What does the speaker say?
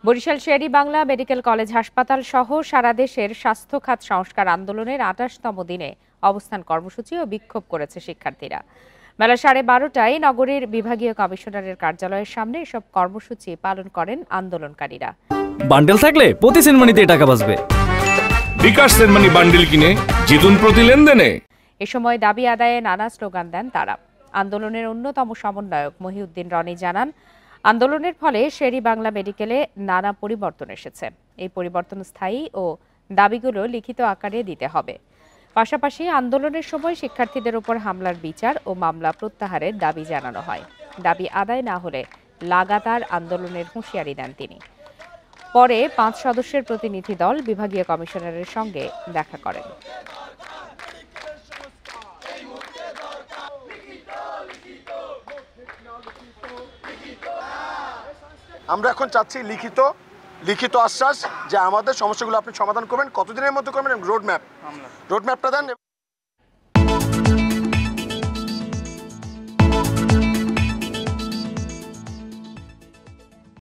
Barishal Sher e Bangla medical college হাসপাতাল সহ সারা দেশের স্বাস্থ্য খাত সংস্কার আন্দোলনের ২৮তম দিনে অবস্থান কর্মসূচি ও বিক্ষোভ করেছে শিক্ষার্থীরা। বেলা 12:30টায় নগরীর বিভাগীয় কমিশনারের কার্যালয়ের সামনে এসব কর্মসূচি পালন করেন আন্দোলনকারীরা। বান্ডেল থাকলে প্রতি সেনমানিতে টাকা বাঁচবে। বিকাশ সেনমানি বান্ডেল কিনে জিতুন প্রতি লেনদেনে। এ সময় দাবি আদায়ে নানা স্লোগান দেন তারা। আন্দোলনের অন্যতম সমন্বয়ক মহিউদ্দিন রনি জানান, আন্দোলনের ফলে শের-ই বাংলা মেডিকেলে নানা পরিবর্তন এসেছে। এই পরিবর্তন স্থায়ী ও দাবিগুলো লিখিত আকারে দিতে হবে। পাশাপাশি আন্দোলনের সময় শিক্ষার্থীদের উপর হামলার বিচার ও মামলা প্রত্যাহারের দাবি জানানো হয়। দাবি আদায় না হলে লাগাতার আন্দোলনের হুঁশিয়ারি দেন তিনি। পরে 5 সদস্যের প্রতিনিধি দল বিভাগীয় কমিশনারের সঙ্গে দেখা করেন। আমরা এখন চাচ্ছি লিখিত আশ্বাস যে আমাদের সমস্যাগুলো আপনি সমাধান করবেন, কতদিনের মধ্যে করবেন, রোড ম্যাপটা দেন।